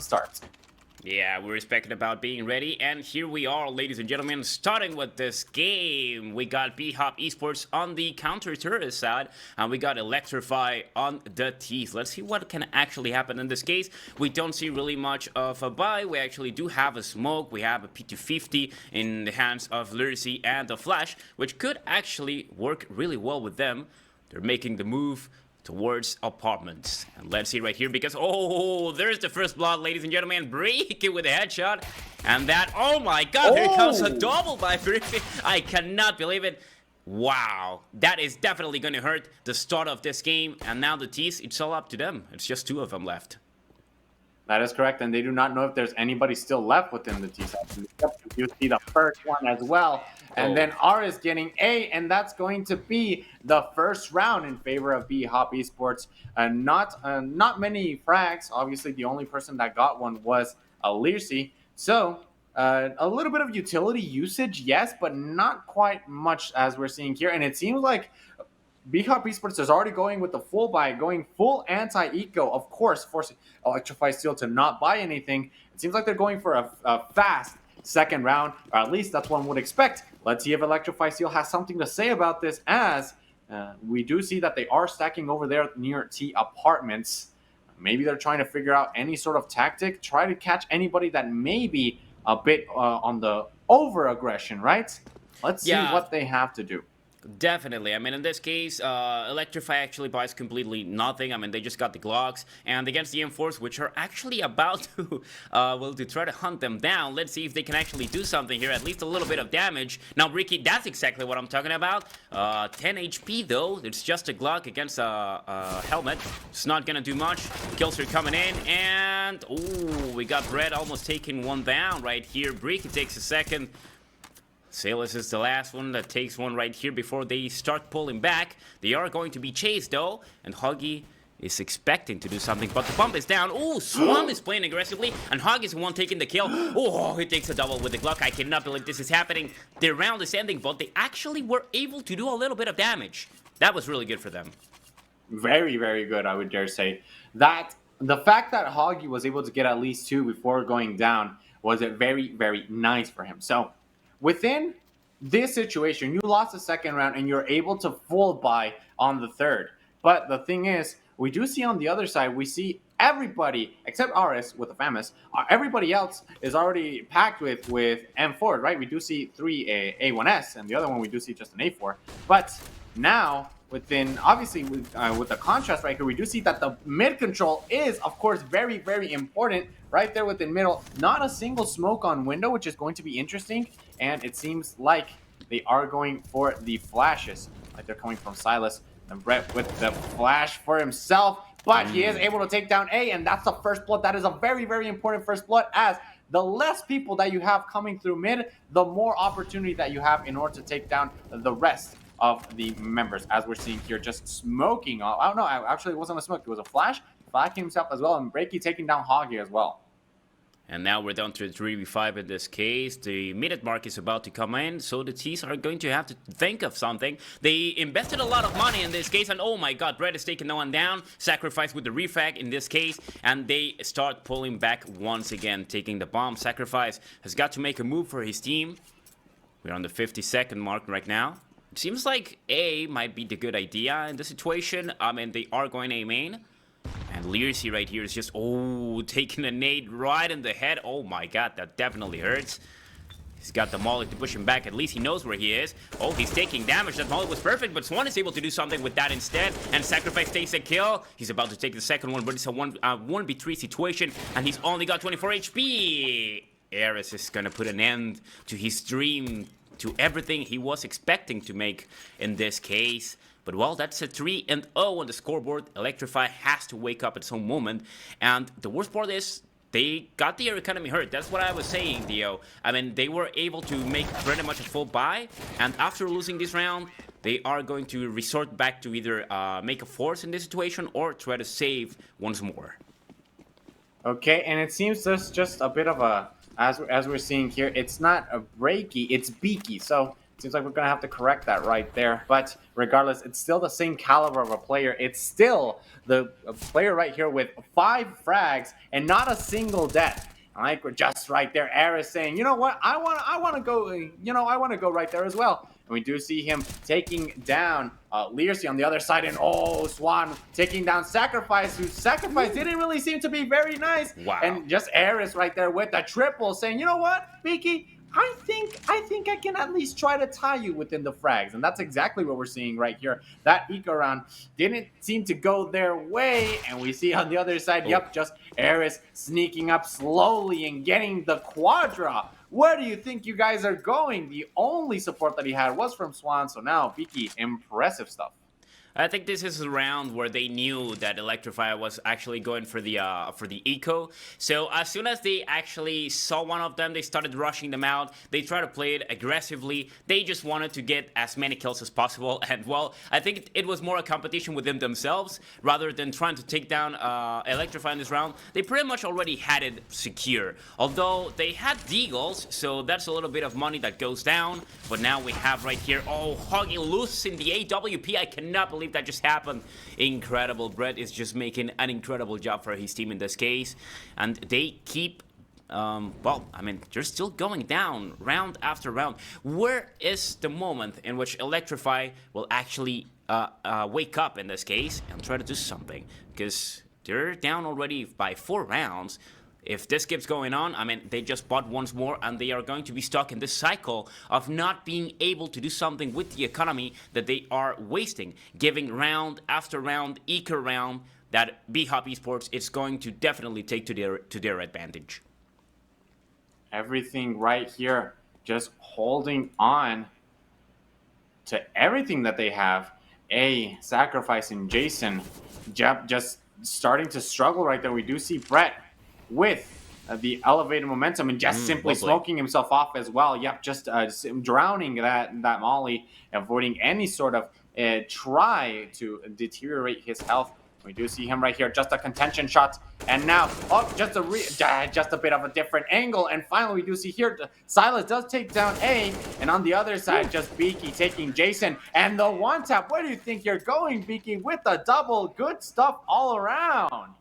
Start. Yeah, we were speaking about being ready, and here we are, ladies and gentlemen, starting with this game. We got BHOP Esports on the counter-terrorist side, and we got Electrify on the teeth. Let's see what can actually happen in this case. We don't see really much of a buy. We actually do have a smoke. We have a P250 in the hands of Lucy and the Flash, which could actually work really well with them. They're making the move towards apartments. And let's see right here, because there's the first blood, ladies and gentlemen. Break it with a headshot. And that, oh my god, here comes a double by Break. I cannot believe it. Wow, that is definitely going to hurt the start of this game. And now the T's, it's all up to them. It's just two of them left. That is correct, and they do not know if there's anybody still left within the T section. You see the first one as well, and then R is getting A, and that's going to be the first round in favor of BHOP Esports. Not many frags. Obviously, the only person that got one was Lirsi. So a little bit of utility usage, yes, but not quite much as we're seeing here. And it seems like BHOP Esports is already going with the full buy, going full anti-eco, of course, forcing Electrify Steel to not buy anything. It seems like they're going for a fast second round, or at least that's what one would expect. Let's see if Electrify Steel has something to say about this, as we do see that they are stacking over there near T apartments. Maybe they're trying to figure out any sort of tactic, try to catch anybody that may be a bit on the over-aggression, right? Let's see what they have to do. Definitely. I mean, in this case, Electrify actually buys completely nothing. I mean, they just got the Glocks, and against the M4s, which are actually about to, to try to hunt them down. Let's see if they can actually do something here, at least a little bit of damage. Now, Ricky, that's exactly what I'm talking about. 10 HP, though. It's just a Glock against a helmet. It's not gonna do much. Kills are coming in, and, we got Red almost taking one down right here. Ricky takes a second. Salas is the last one that takes one right here before they start pulling back. They are going to be chased, though, and Huggy is expecting to do something, but the bump is down. Swam is playing aggressively, and Hug is the one taking the kill. He takes a double with the Glock. I cannot believe this is happening. Their round is ending, but they actually were able to do a little bit of damage. That was really good for them. Very, very good, I would dare say. That the fact that Huggy was able to get at least two before going down was very, very nice for him. So within this situation, you lost the second round and you're able to full buy on the third. But the thing is, we do see on the other side, we see everybody except RS with the famous. Everybody else is already packed with M4, right? We do see three A1S, and the other one we do see just an A4. But now, obviously with the contrast right here, we do see that the mid control is, of course, very, very important right there within middle. Not a single smoke on window, which is going to be interesting. And it seems like they are going for the flashes, like they're coming from Silas. And Brett with the flash for himself, but he is able to take down A, and that's the first blood. That is a very, very important first blood, as the less people that you have coming through mid, the more opportunity that you have in order to take down the rest of the members, as we're seeing here, just smoking. I don't know, actually it wasn't a smoke, it was a flash. Flash himself as well, and Breaky taking down Hoggy as well. And now we're down to 3v5 in this case. The minute mark is about to come in, so the T's are going to have to think of something. They invested a lot of money in this case, and oh my god, Brett is taking no one down. Sacrifice with the refrag in this case, and they start pulling back once again, taking the bomb. Sacrifice has got to make a move for his team. We're on the 50-second mark right now. It seems like A might be the good idea in the situation. I mean, they are going A main. And Lirsi right here is just, taking a nade right in the head. Oh my god, that definitely hurts. He's got the molly to push him back. At least he knows where he is. He's taking damage. That molly was perfect, but Swan is able to do something with that instead. And Sacrifice takes a kill. He's about to take the second one, but it's a 1v3 situation. And he's only got 24 HP. Ares is going to put an end to his dream, to everything he was expecting to make in this case. But well, that's a 3-0 on the scoreboard. Electrify has to wake up at some moment. And the worst part is, they got the air economy hurt. That's what I was saying, Dio. I mean, they were able to make pretty much a full buy. And after losing this round, they are going to resort back to either make a force in this situation or try to save once more. Okay, and it seems there's just a bit of a, as we're seeing here, it's not a breaky, it's beaky. So Seems like we're going to have to correct that right there. But regardless, it's still the same caliber of a player. It's still the player right here with 5 frags and not a single death. Like we're just right there. Eris saying, you know what? I want to go. I want to go right there as well. And we do see him taking down Learcy on the other side, and Swan taking down Sacrifice, whose Sacrifice didn't really seem to be very nice. Wow. And just Eris right there with the triple, saying, you know what, Beaky, I think I can at least try to tie you within the frags. And that's exactly what we're seeing right here. That eco round didn't seem to go their way. And we see on the other side, yep, just Eris sneaking up slowly and getting the quadra. Where do you think you guys are going? The only support that he had was from Swan. So now, Beaky, impressive stuff. I think this is a round where they knew that Electrify was actually going for the eco. So as soon as they actually saw one of them, they started rushing them out. They tried to play it aggressively. They just wanted to get as many kills as possible. And well, I think it was more a competition within themselves rather than trying to take down Electrify in this round. They pretty much already had it secure. Although they had deagles, so that's a little bit of money that goes down. But now we have right here, Hoggy losing the AWP. I cannot believe that just happened. Incredible. Brett is just making an incredible job for his team in this case. And they keep, well, I mean, they're still going down round after round. Where is the moment in which Electrify will actually wake up in this case and try to do something? Because they're down already by 4 rounds. If this keeps going on, I mean, they just bought once more and they are going to be stuck in this cycle of not being able to do something with the economy that they are wasting, giving round after round, eco round, that BHOP Esports is going to definitely take to their advantage. Everything right here, just holding on to everything that they have. Sacrificing Jason, just starting to struggle right there. We do see Brett with the elevated momentum and just simply smoking himself off as well. Yep, just drowning that Molly, avoiding any sort of try to deteriorate his health. We do see him right here, just a contention shot, and now just a bit of a different angle. And finally, we do see here Silas does take down and on the other side, just Beaky taking Jason and the one tap. Where do you think you're going, Beaky? With the double, good stuff all around.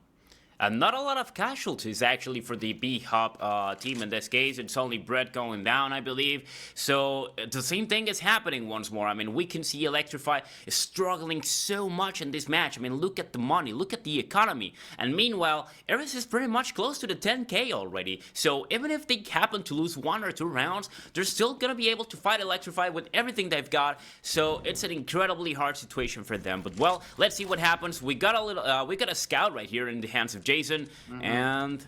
Not a lot of casualties, actually, for the BHOP team in this case. It's only Brett going down, I believe. So the same thing is happening once more. I mean, we can see Electrify is struggling so much in this match. I mean, look at the money, look at the economy. And meanwhile, Eris is pretty much close to the 10K already. So even if they happen to lose 1 or 2 rounds, they're still going to be able to fight Electrify with everything they've got. So it's an incredibly hard situation for them. But, well, let's see what happens. We got a scout right here in the hands of Jason, and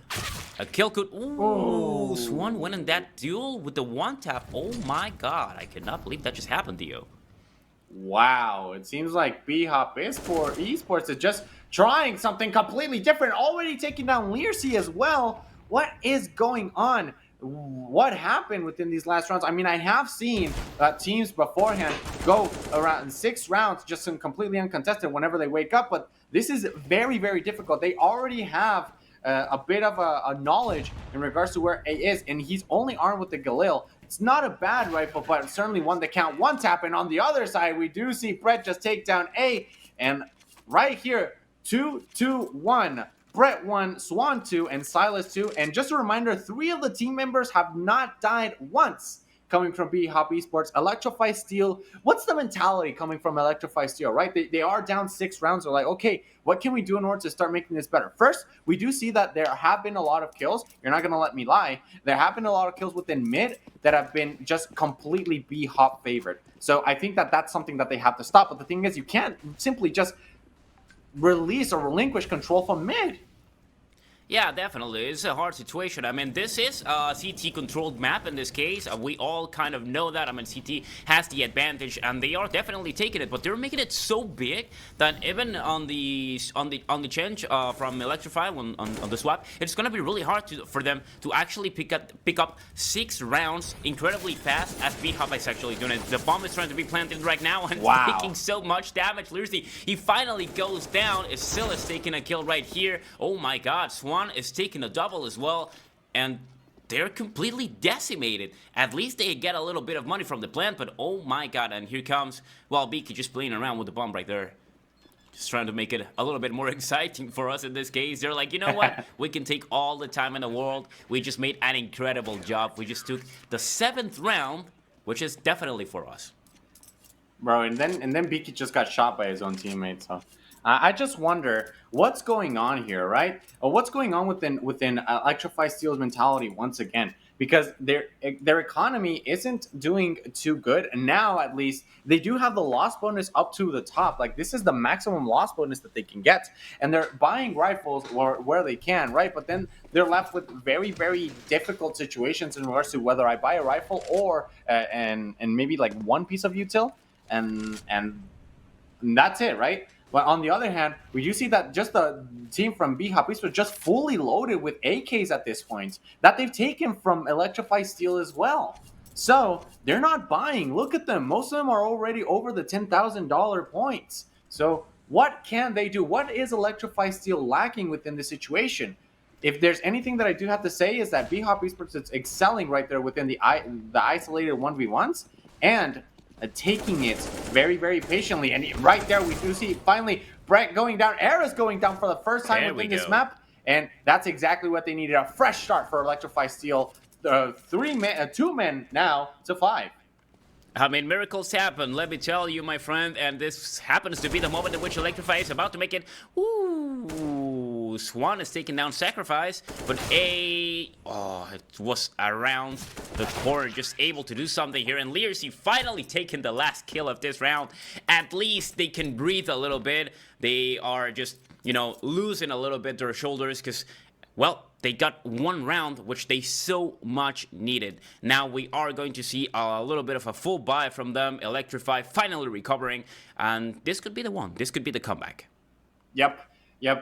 a kill could. Ooh, Swan winning that duel with the one tap. Oh my god, I cannot believe that just happened to you. Wow, it seems like BHOP Esports is just trying something completely different, already taking down Learcy as well. What is going on? What happened within these last rounds? I mean, I have seen teams beforehand go around 6 rounds just completely uncontested whenever they wake up, but this is very, very difficult. They already have a bit of a knowledge in regards to where A is, and he's only armed with the Galil. It's not a bad rifle, but certainly one that count one tap. And on the other side, we do see Brett just take down A, and right here, 2-2-1. Brett 1, Swan 2, and Silas 2. And just a reminder, 3 of the team members have not died once coming from BHOP Esports. Electrify Steel, what's the mentality coming from Electrify Steel, right? They are down 6 rounds. They're like, okay, what can we do in order to start making this better? First, we do see that there have been a lot of kills. You're not going to let me lie. There have been a lot of kills within mid that have been just completely BHOP favored. So I think that that's something that they have to stop. But the thing is, you can't simply just release or relinquish control from mid. Yeah, definitely. It's a hard situation. I mean, this is a CT-controlled map in this case. We all kind of know that. I mean, CT has the advantage, and they are definitely taking it. But they're making it so big that even on the change from Electrify on the swap, it's going to be really hard for them to actually pick up 6 rounds incredibly fast, as BHOP is actually doing it. The bomb is trying to be planted right now, and it's taking so much damage. Learcy, he finally goes down. Still is taking a kill right here. Oh my God, Swan is taking a double as well, and they're completely decimated. At least they get a little bit of money from the plant, but oh my god, and here comes, well, Beaky just playing around with the bomb right there. Just trying to make it a little bit more exciting for us in this case. They're like, you know what? We can take all the time in the world. We just made an incredible job. We just took the 7th round, which is definitely for us. Bro, and then Beaky just got shot by his own teammate. So I just wonder what's going on here, right? Or what's going on within Electrify Steel's mentality once again? Because their economy isn't doing too good, and now at least they do have the loss bonus up to the top. Like this is the maximum loss bonus that they can get, and they're buying rifles where they can, right? But then they're left with very very difficult situations in regards to whether I buy a rifle or and maybe like one piece of util and that's it, right? But on the other hand, we do see that just the team from BHOP was just fully loaded with AKs at this point that they've taken from Electrify Steel as well. So they're not buying. Look at them. Most of them are already over the $10,000 points. So what can they do? What is Electrify Steel lacking within the situation? If there's anything that I do have to say is that BHOP Esports is excelling right there within the isolated 1v1s and taking it very, very patiently. And right there, we do see finally Brett going down. Era's going down for the first time There we within this go. map. And that's exactly what they needed. A fresh start for Electrify Steel. 2 men now to 5. I mean, miracles happen, let me tell you, my friend, and this happens to be the moment in which Electrify is about to make it. Ooh, Swan is taking down Sacrifice, but it was around the corner, just able to do something here, and Learsy finally taking the last kill of this round. At least they can breathe a little bit. They are just, losing a little bit their shoulders, because, well, they got one round, which they so much needed. Now we are going to see a little bit of a full buy from them. Electrify finally recovering, and this could be the one. This could be the comeback. Yep.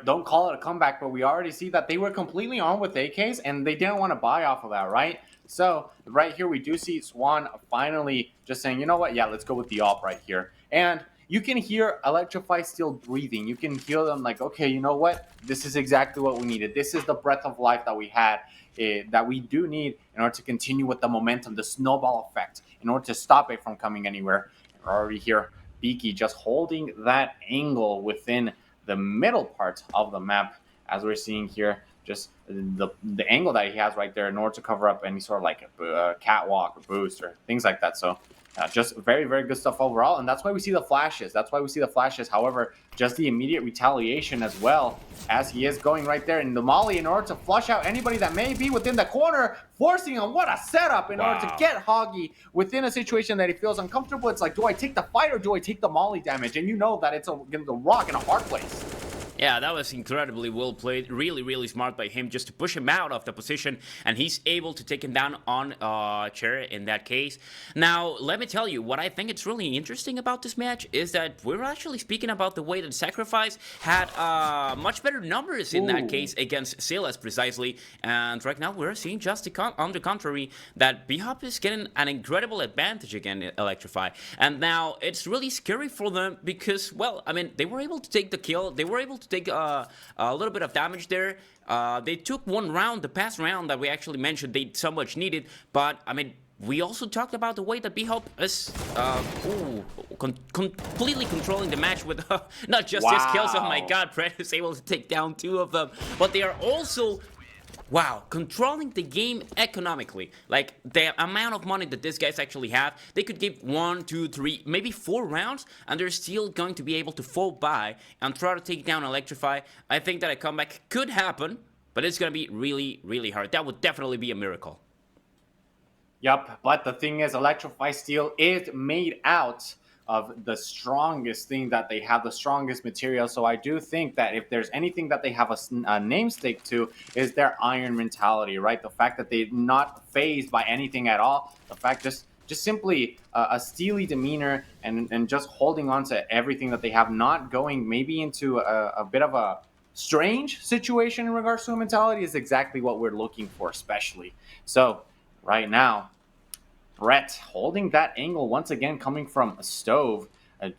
Don't call it a comeback, but we already see that they were completely on with AKs, and they didn't want to buy off of that, right? So right here, we do see Swan finally just saying, you know what? Yeah, let's go with the op right here. And you can hear Electrify Steel breathing. You can hear them like, okay, you know what? This is exactly what we needed. This is the breath of life that we had, that we do need in order to continue with the momentum, the snowball effect, in order to stop it from coming anywhere. And we're already here, Beaky just holding that angle within the middle part of the map, as we're seeing here, just the angle that he has right there in order to cover up any sort of like a catwalk or boost or things like that. So just very, very good stuff overall. And that's why we see the flashes. However, just the immediate retaliation as well, as he is going right there in the molly in order to flush out anybody that may be within the corner, forcing him. What a setup in order to get Hoggy within a situation that he feels uncomfortable. It's like, do I take the fight or do I take the molly damage? And you know that it's a rock in a hard place. Yeah, that was incredibly well played. Really, really smart by him just to push him out of the position, and he's able to take him down on chair in that case. Now, let me tell you, what I think it's really interesting about this match is that we're actually speaking about the way that Sacrifice had much better numbers in that case against Silas precisely, and right now we're seeing just on the contrary that BHOP is getting an incredible advantage against Electrify. And now it's really scary for them because, well, I mean, they were able to take the kill, they were able to take a little bit of damage there. They took one round, the past round that we actually mentioned they so much needed, but I mean, we also talked about the way that BHOP is completely controlling the match with not just his kills. Oh my god, Brett is able to take down 2 of them, but they are also controlling the game economically. Like, the amount of money that these guys actually have, they could give 1, 2, 3, maybe 4 rounds, and they're still going to be able to fall by and try to take down Electrify. I think that a comeback could happen, but it's going to be really, really hard. That would definitely be a miracle. Yep, but the thing is, Electrify Steel is made out of the strongest thing that they have, the strongest material. So I do think that if there's anything that they have a namesake to, is their iron mentality, right? The fact that they're not phased by anything at all. The fact just simply a steely demeanor and just holding on to everything that they have, not going maybe into a bit of a strange situation in regards to a mentality is exactly what we're looking for, especially. So right now, Brett holding that angle once again, coming from a stove.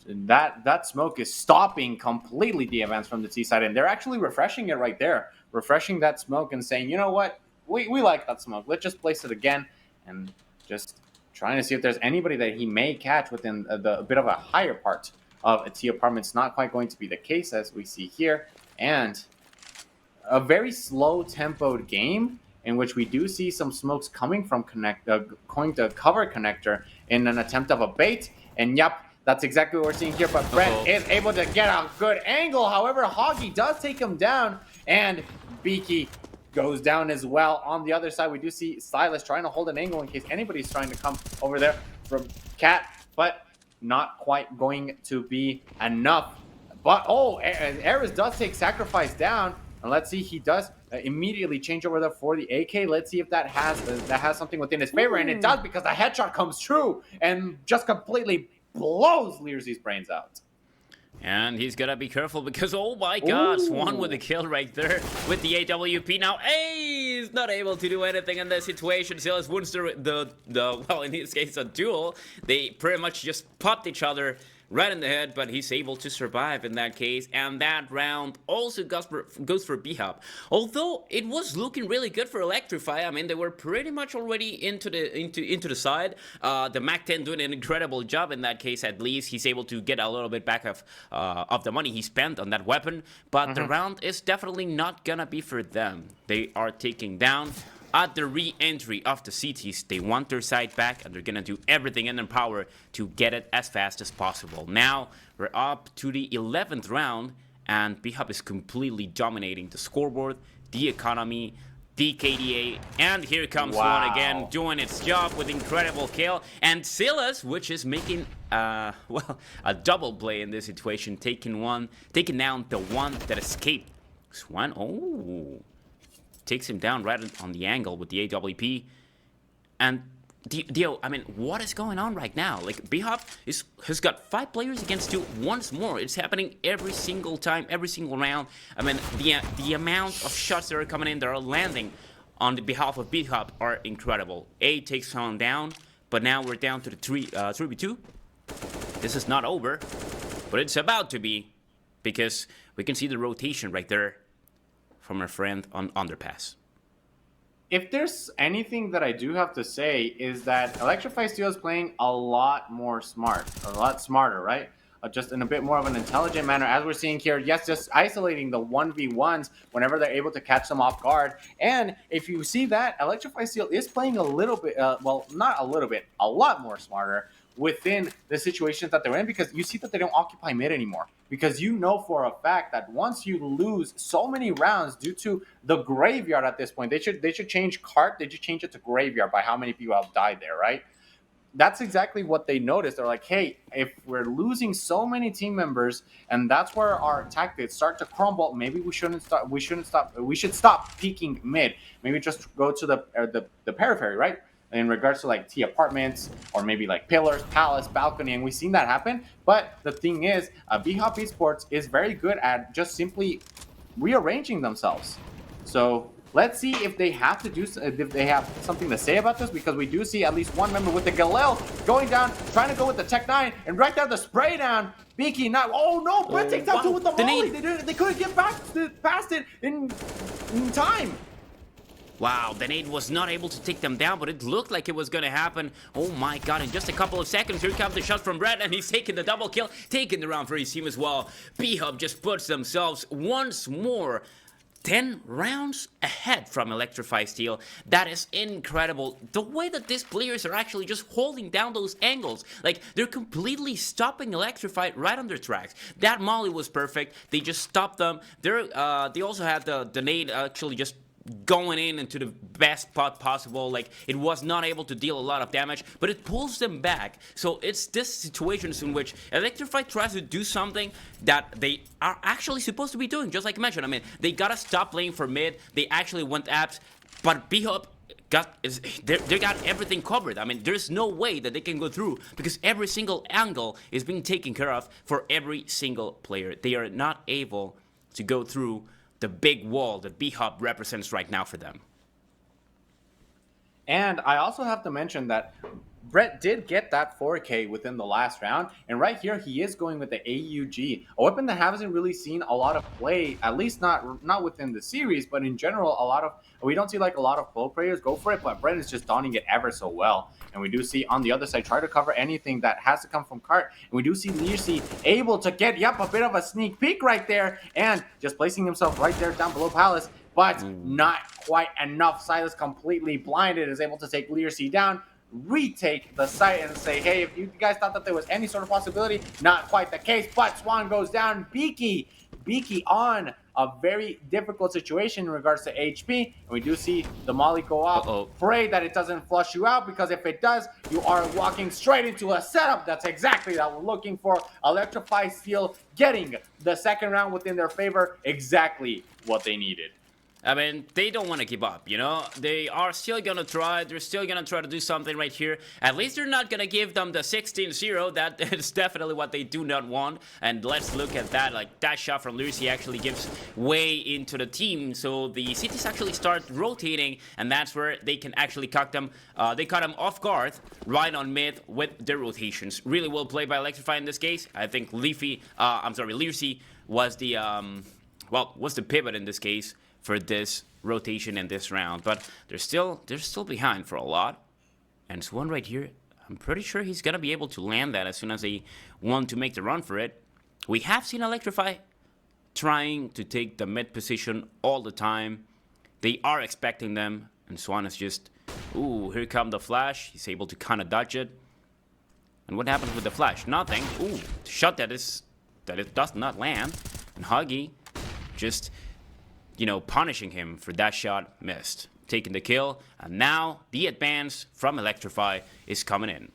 That smoke is stopping completely the advance from the T side, and they're actually refreshing it right there, refreshing that smoke and saying, you know what, we like that smoke. Let's just place it again and just trying to see if there's anybody that he may catch within the a bit of a higher part of a T apartment's not quite going to be the case as we see here. And a very slow tempoed game in which we do see some smokes coming from going to cover connector in an attempt of a bait. And yep, that's exactly what we're seeing here. But Brett is able to get a good angle. However, Hoggy does take him down, and Beaky goes down as well. On the other side, we do see Silas trying to hold an angle in case anybody's trying to come over there from Cat, but not quite going to be enough. But Ares does take Sacrifice down. And let's see, he does immediately change over there for the AK. Let's see if that has something within his favor. And it does, because the headshot comes true and just completely blows Learzy's brains out. And he's gonna be careful because, oh my god, Swan with the kill right there with the AWP. Now, he's not able to do anything in this situation. Silas wins well, in this case, a duel. They pretty much just popped each other right in the head, but he's able to survive in that case. And that round also goes for BHOP. Although it was looking really good for Electrify. I mean, they were pretty much already into the side. The MAC-10 doing an incredible job in that case. At least he's able to get a little bit back of the money he spent on that weapon. But the round is definitely not gonna be for them. They are taking down. At the re-entry of the CTs, they want their side back, and they're gonna do everything in their power to get it as fast as possible. Now, we're up to the 11th round, and BHOP is completely dominating the scoreboard, the economy, the KDA, and here comes one again, doing its job with incredible kill. And Silas, which is making, a double play in this situation, taking down the one that escaped. Swan, takes him down right on the angle with the AWP. And I mean, what is going on right now? Like, BHOP has got 5 players against 2 once more. It's happening every single time, every single round. I mean, the amount of shots that are coming in, that are landing on the behalf of BHOP are incredible. A takes someone down, but now we're down to the 3v2. This is not over, but it's about to be, because we can see the rotation right there from our friend on Underpass. If there's anything that I do have to say, is that Electrify Steel is playing a lot smarter, right? Just in a bit more of an intelligent manner, as we're seeing here. Yes, just isolating the 1v1s whenever they're able to catch them off guard. And if you see that, Electrify Steel is playing a little bit, well, not a little bit, a lot more smarter within the situations that they're in, because you see that they don't occupy mid anymore, because you know for a fact that once you lose so many rounds due to the graveyard at this point, they should change cart, they should change it to graveyard by how many people have died there, right? That's exactly what they noticed. They're like, hey, if we're losing so many team members, and that's where our tactics start to crumble, maybe we should stop peeking mid. Maybe just go to the periphery, right? In regards to like T apartments, or maybe like pillars, palace, balcony, and we've seen that happen. But the thing is, BHOP Esports is very good at just simply rearranging themselves. So let's see if they have something to say about this, because we do see at least one member with the Galil going down, trying to go with the Tech 9, and right there the spray down. Beaky not. Oh no! Brett takes out 2 with the molly. They couldn't get past it in time. Wow, the nade was not able to take them down, but it looked like it was going to happen. Oh my god, in just a couple of seconds, here comes the shot from Brett, and he's taking the double kill, taking the round for his team as well. BHOP just puts themselves once more 10 rounds ahead from Electrify Steel. That is incredible. The way that these players are actually just holding down those angles. Like, they're completely stopping Electrify right on their tracks. That molly was perfect. They just stopped them. They also had the nade actually just going into the best spot possible. Like, it was not able to deal a lot of damage, but it pulls them back. So it's this situations in which Electrify tries to do something that they are actually supposed to be doing, just like I mentioned. I mean, they gotta stop playing for mid. They actually went apps, but BHOP they got everything covered. I mean, there's no way that they can go through, because every single angle is being taken care of for every single player. They are not able to go through the big wall that BHOP represents right now for them. And I also have to mention that Brett did get that 4K within the last round, and right here he is going with the AUG, a weapon that hasn't really seen a lot of play, at least not within the series, but in general, we don't see like a lot of pro players go for it, but Brett is just donning it ever so well. And we do see on the other side try to cover anything that has to come from Cart, and we do see Liercy able to get a bit of a sneak peek right there, and just placing himself right there down below Palace, but not quite enough. Silas completely blinded, is able to take Liercy down, retake the site, and say, hey, if you guys thought that there was any sort of possibility, not quite the case. But Swan goes down. Beaky on a very difficult situation in regards to HP, and we do see the molly go off. Pray that it doesn't flush you out, because if it does, you are walking straight into a setup. That's exactly what we're looking for. Electrify Steel getting the second round within their favor, exactly what they needed. I mean, they don't want to give up, you know? They are still going to try. They're still going to try to do something right here. At least they're not going to give them the 16-0. That is definitely what they do not want. And let's look at that. Like, that shot from Liercy actually gives way into the team. So the CTs actually start rotating, and that's where they can actually cut them. They caught them off guard right on mid with their rotations. Really well played by Electrify in this case. I think Liercy was the, was the pivot in this case for this rotation in this round, but they're still behind for a lot. And Swan right here, I'm pretty sure he's gonna be able to land that as soon as they want to make the run for it. We have seen Electrify trying to take the mid position all the time. They are expecting them, and Swan is just, ooh, here come the flash. He's able to kind of dodge it. And what happens with the flash? Nothing. Ooh, shot that it does not land. And Huggy just, you know, punishing him for that shot missed. Taking the kill, and now the advance from Electrify is coming in.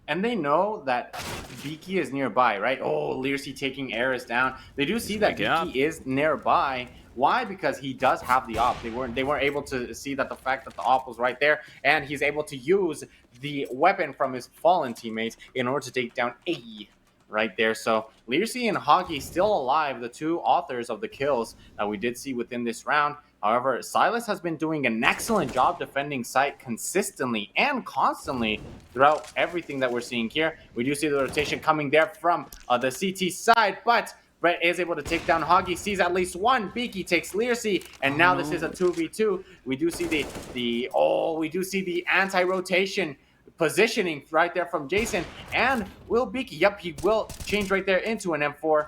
And they know that Beaky is nearby, right? Oh, Liercy taking Eris down. They do see that Beaky is nearby. Why? Because he does have the op. They weren't able to see that the fact that the op was right there, and he's able to use the weapon from his fallen teammates in order to take down A right there. So Liercy and Hoggy still alive, the two authors of the kills that we did see within this round. However, Silas has been doing an excellent job defending site consistently and constantly throughout everything that we're seeing here. We do see the rotation coming there from the CT side, but Brett is able to take down Hoggy, sees at least one. Beaky takes Liercy, and now this is a 2v2. We do see the anti-rotation positioning right there from Jason, and will Beaky, yep, he will change right there into an M4.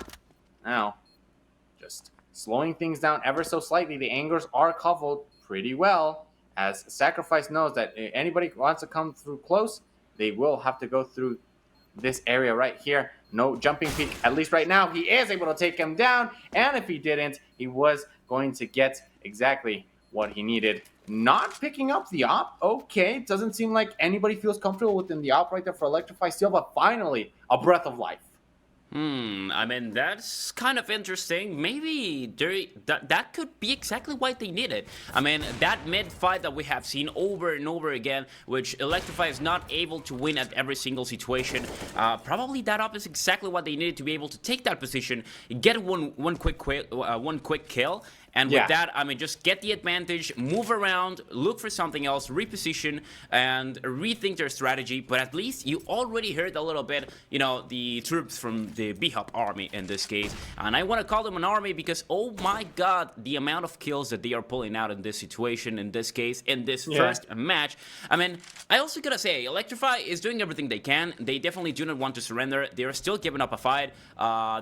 Now, just slowing things down ever so slightly. The angles are covered pretty well, as Sacrifice knows that if anybody wants to come through close, they will have to go through this area right here. No jumping peak, at least right now. He is able to take him down, and if he didn't, he was going to get exactly what he needed. Not picking up the op. Okay, doesn't seem like anybody feels comfortable within the op right there for Electrify Steel, but finally, a breath of life. I mean, that's kind of interesting. Maybe that could be exactly what they needed. I mean, that mid fight that we have seen over and over again, which Electrify is not able to win at every single situation. Probably that up is exactly what they needed to be able to take that position, get one quick kill. And with that, I mean, just get the advantage, move around, look for something else, reposition, and rethink their strategy. But at least you already heard a little bit, you know, the troops from the BHOP army in this case. And I want to call them an army because, oh my god, the amount of kills that they are pulling out in this situation, in this case, in this first match. I mean, I also gotta say, Electrify is doing everything they can. They definitely do not want to surrender. They are still giving up a fight.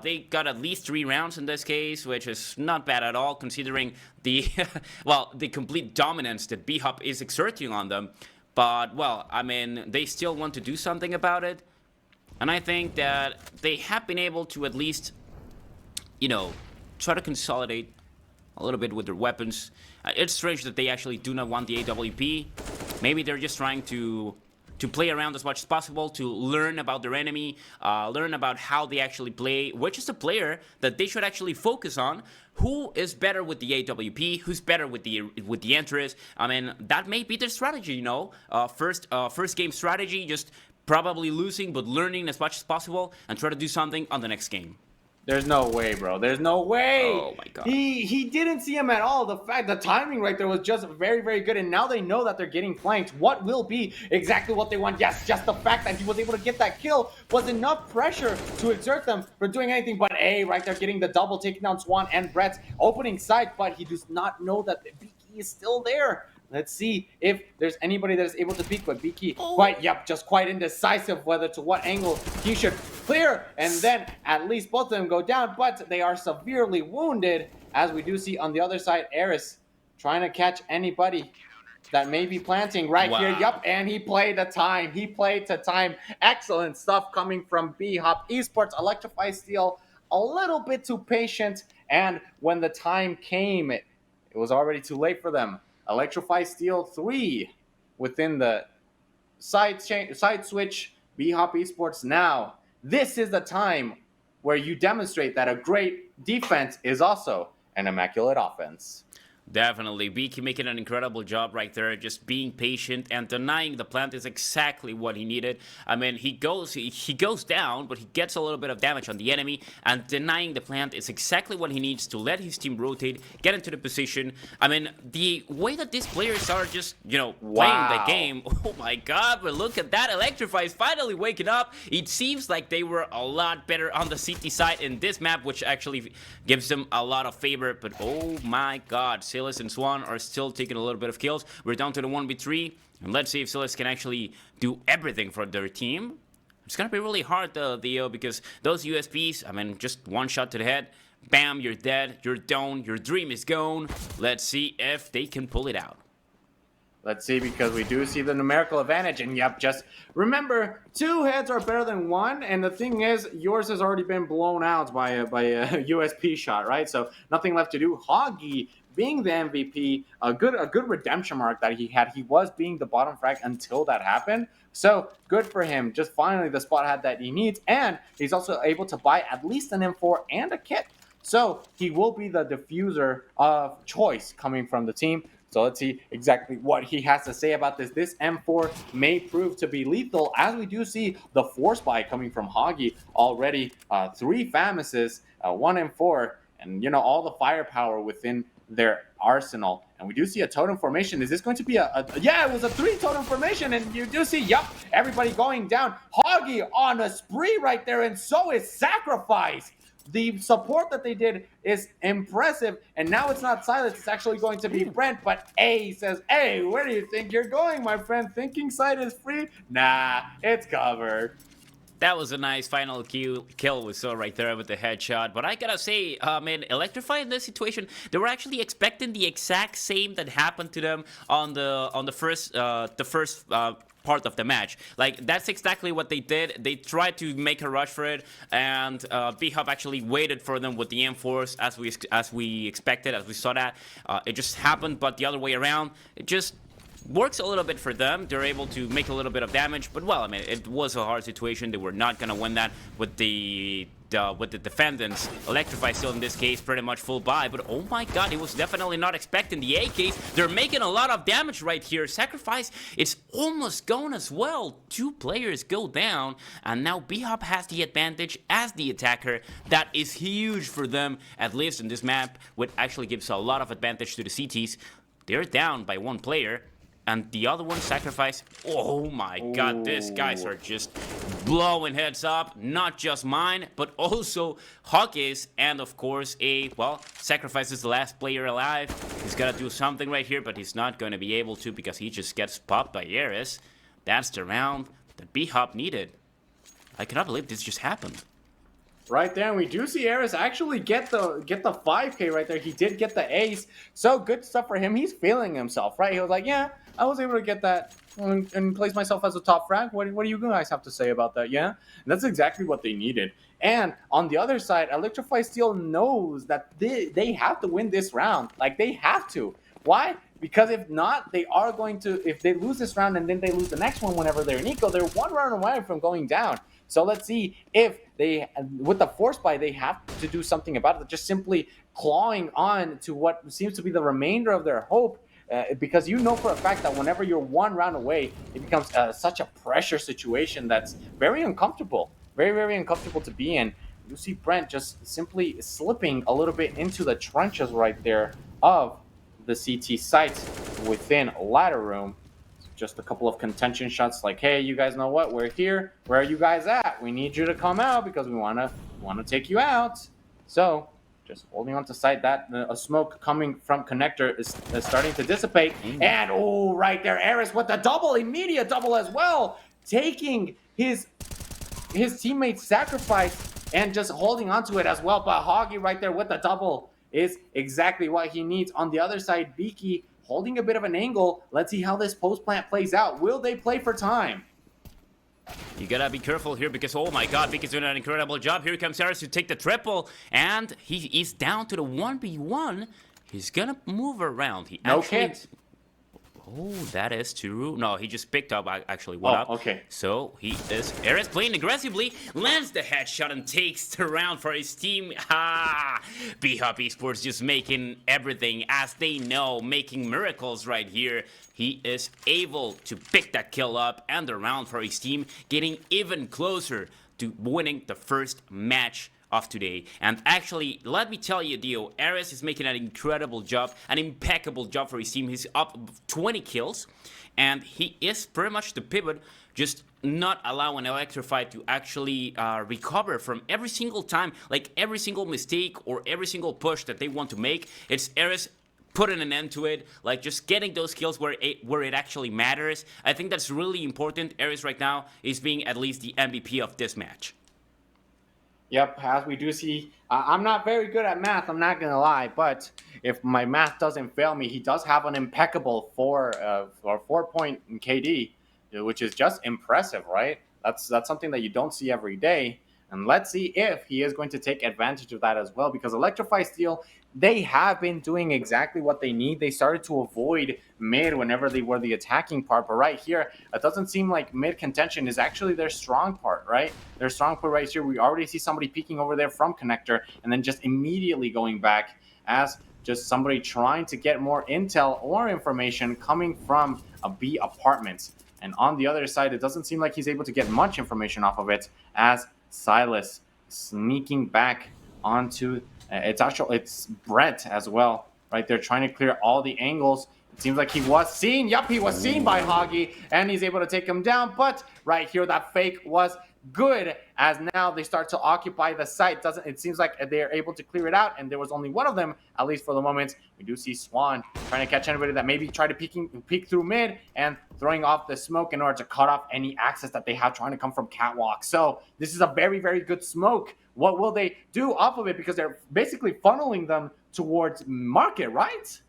They got at least 3 rounds in this case, which is not bad at all, considering the the complete dominance that BHOP is exerting on them. But, well, I mean, they still want to do something about it. And I think that they have been able to at least, you know, try to consolidate a little bit with their weapons. It's strange that they actually do not want the AWP. Maybe they're just trying to play around as much as possible, to learn about their enemy, learn about how they actually play, which is the player that they should actually focus on. Who is better with the AWP? Who's better with the entries? I mean, that may be their strategy, you know. First game strategy, just probably losing, but learning as much as possible, and try to do something on the next game. There's no way, bro. There's no way. Oh my god. He didn't see him at all. The timing right there was just very, very good. And now they know that they're getting flanked. What will be exactly what they want? Yes, just the fact that he was able to get that kill was enough pressure to exert them for doing anything. But A right there getting the double, taking down Swan and Brett's opening sight, but he does not know that Beaky is still there. Let's see if there's anybody that is able to peek, but Beaky just quite indecisive whether to what angle he should clear, and then at least both of them go down, but they are severely wounded, as we do see on the other side, Eris trying to catch anybody that may be planting right here. Yup, and he played the time. He played to time. Excellent stuff coming from BHOP Esports. Electrify Steel a little bit too patient, and when the time came, it was already too late for them. Electrify Steel 3 within the side switch. BHOP Esports now. This is the time where you demonstrate that a great defense is also an immaculate offense. Definitely. Beaky making an incredible job right there, just being patient and denying the plant is exactly what he needed. I mean, he goes down, but he gets a little bit of damage on the enemy, and denying the plant is exactly what he needs to let his team rotate, get into the position. I mean, the way that these players are just, playing the game, oh my god, but look at that. Electrify is finally waking up. It seems like they were a lot better on the CT side in this map, which actually gives them a lot of favor, but oh my god, Silas and Swan are still taking a little bit of kills. We're down to the 1v3, and let's see if Silas can actually do everything for their team. It's gonna be really hard, Theo, because those USPs, I mean, just one shot to the head, bam, you're dead, you're down, your dream is gone. Let's see if they can pull it out. Let's see, because we do see the numerical advantage, and yep, just remember, 2 heads are better than 1, and the thing is, yours has already been blown out by a USP shot, right? So nothing left to do. Hoggy being the MVP, a good redemption mark that he had. He was being the bottom frag until that happened. So good for him. Just finally the spot head that he needs, and he's also able to buy at least an M4 and a kit. So he will be the diffuser of choice coming from the team. So let's see exactly what he has to say about this. This M4 may prove to be lethal, as we do see the force buy coming from Hoggy already. 3 Famouses, 1 M4, and all the firepower within their arsenal. And we do see a totem formation. Is this going to be yeah, it was a 3 totem formation, and you do see, everybody going down. Hoggy on a spree right there, and so is Sacrifice. The support that they did is impressive, and now it's not Silas, it's actually going to be Brent, but A says, hey, where do you think you're going, my friend? Thinking sight is free? Nah, it's covered. That was a nice final kill we saw right there with the headshot. But I gotta say, man, Electrify in this situation, they were actually expecting the exact same that happened to them on the first part of the match. Like, that's exactly what they did. They tried to make a rush for it, and BHOP actually waited for them with the M4s as we expected, as we saw that. It just happened, but the other way around. It just works a little bit for them. They're able to make a little bit of damage, but well, I mean, it was a hard situation. They were not gonna win that with the defendants. Electrify still in this case pretty much full buy, but oh my god, he was definitely not expecting the AKs. They're making a lot of damage right here. Sacrifice is almost gone as well. 2 players go down, and now BHOP has the advantage as the attacker. That is huge for them, at least in this map, which actually gives a lot of advantage to the CTs. They're down by 1 player. And the other one, Sacrifice, oh my god, these guys are just blowing heads up. Not just mine, but also Hawkeyes, and of course, Sacrifice is the last player alive. He's got to do something right here, but he's not going to be able to because he just gets popped by Eris. That's the round that BHOP needed. I cannot believe this just happened. Right there, and we do see Eris actually get the 5K right there. He did get the ace, so good stuff for him. He's feeling himself, right? He was like, yeah, I was able to get that and place myself as a top frag. What do you guys have to say about that? Yeah, and that's exactly what they needed. And on the other side, Electrify Steel knows that they have to win this round. Like, they have to. Why? Because if not, they are going to, if they lose this round and then they lose the next one whenever they're in eco, they're 1 round away from going down. So let's see if they, with the force buy, they have to do something about it. Just simply clawing on to what seems to be the remainder of their hope, because you know for a fact that whenever you're 1 round away, it becomes such a pressure situation that's very uncomfortable. Very, very uncomfortable to be in. you see Brent just simply slipping a little bit into the trenches right there of the CT site within ladder room. Just a couple of contention shots like, hey, you guys know what, we're here, where are you guys at, we need you to come out because we want to take you out. So just holding on to sight. That a smoke coming from connector is starting to dissipate. And oh, right there, Eris with the double, immediate double as well, taking his teammate's sacrifice and just holding on to it as well. But Hoggy right there with the double is exactly what he needs. On the other side, Beaky holding a bit of an angle. Let's see how this post plant plays out. Will they play for time? You gotta be careful here because, oh my god, Beaky's doing an incredible job. Here comes Harris to take the triple, and he is down to the 1v1. He's gonna move around. He No actually... kit. Oh, that is true. No, he just picked up actually one up. Okay. So he is Ares playing aggressively, lands the headshot and takes the round for his team. Ha! BHOP Esports just making everything as they know, making miracles right here. He is able to pick that kill up and the round for his team, getting even closer to winning the first match of today. And actually, let me tell you, Dio, Ares is making an incredible job, an impeccable job for his team. He's up 20 kills, and he is pretty much the pivot, just not allowing Electrify to actually recover from every single time, like every single mistake or every single push that they want to make. It's Ares putting an end to it, like just getting those kills where it actually matters. I think that's really important. Ares right now is being at least the MVP of this match. Yep, as we do see, I'm not very good at math, I'm not going to lie, but if my math doesn't fail me, he does have an impeccable 4-point KD, which is just impressive, right? That's something that you don't see every day. And let's see if he is going to take advantage of that as well, because Electrify Steel, they have been doing exactly what they need. They started to avoid mid whenever they were the attacking part, but right here, it doesn't seem like mid contention is actually their strong part, right? Their strong part right here, we already see somebody peeking over there from connector, and then just immediately going back as just somebody trying to get more intel or information coming from a B apartments. And on the other side, it doesn't seem like he's able to get much information off of it as Silas sneaking back onto it's Brett as well, right there, trying to clear all the angles. It seems like he was seen. Yup, he was seen by Hoggy, and he's able to take him down. But right here, that fake was good, as now they start to occupy the site. It seems like they're able to clear it out, and there was only one of them, at least for the moment. We do see Swan trying to catch anybody that maybe try to peek through mid and throwing off the smoke in order to cut off any access that they have trying to come from catwalk. So this is a very, very good smoke. What will they do off of it? Because they're basically funneling them towards market, right?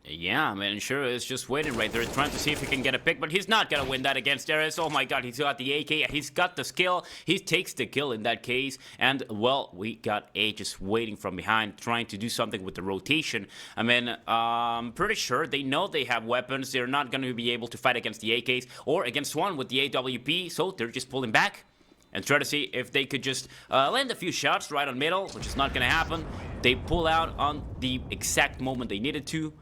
Yeah, man, sure is just waiting right there, trying to see if he can get a pick, but he's not gonna win that against Ares. Oh my god, he's got the AK, he's got the skill, he takes the kill in that case, and, well, we got A just waiting from behind, trying to do something with the rotation. I mean, I'm pretty sure they know they have weapons, they're not gonna be able to fight against the AKs, or against one with the AWP, so they're just pulling back and try to see if they could just land a few shots right on middle, which is not gonna happen. They pull out on the exact moment they needed to.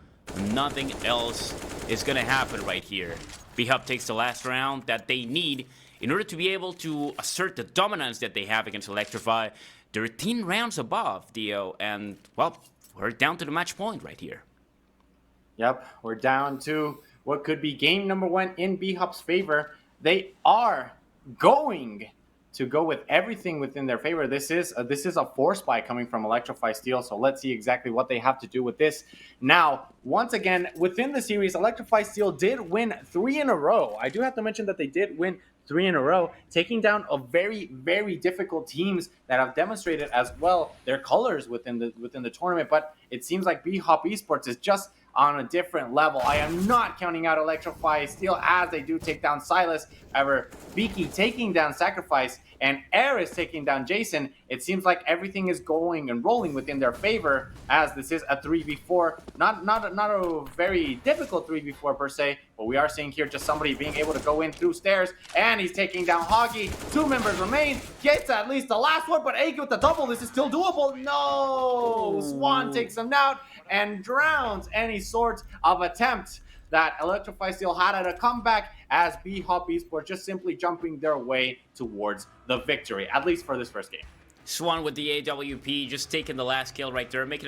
Nothing else is gonna happen right here. BHOP takes the last round that they need in order to be able to assert the dominance that they have against Electrify. 13 rounds above, Dio, and, well, we're down to the match point right here. Yep, we're down to what could be game number 1 in BHOP's favor. They are going to go with everything within their favor. This is a force buy coming from Electrify Steel, so let's see exactly what they have to do with this. Now, once again, within the series, Electrify Steel did win 3 in a row. I do have to mention that they did win 3 in a row, taking down a very, very difficult teams that have demonstrated as well their colors within the tournament. But it seems like BHOP Esports is just on a different level. I am not counting out Electrify Steel as they do take down Silas. However, Beaky taking down Sacrifice and Ares taking down Jason, it seems like everything is going and rolling within their favor, as this is a 3v4. Not a very difficult 3v4 per se, but we are seeing here just somebody being able to go in through stairs, and he's taking down Hoggy. 2 members remain, gets at least the last one, but AK with the double, this is still doable. No! Swan takes him out and drowns any sort of attempt that Electrify Steel had at a comeback, as BHOP Esports just simply jumping their way towards the victory, at least for this first game. Swan with the AWP, just taking the last kill right there, making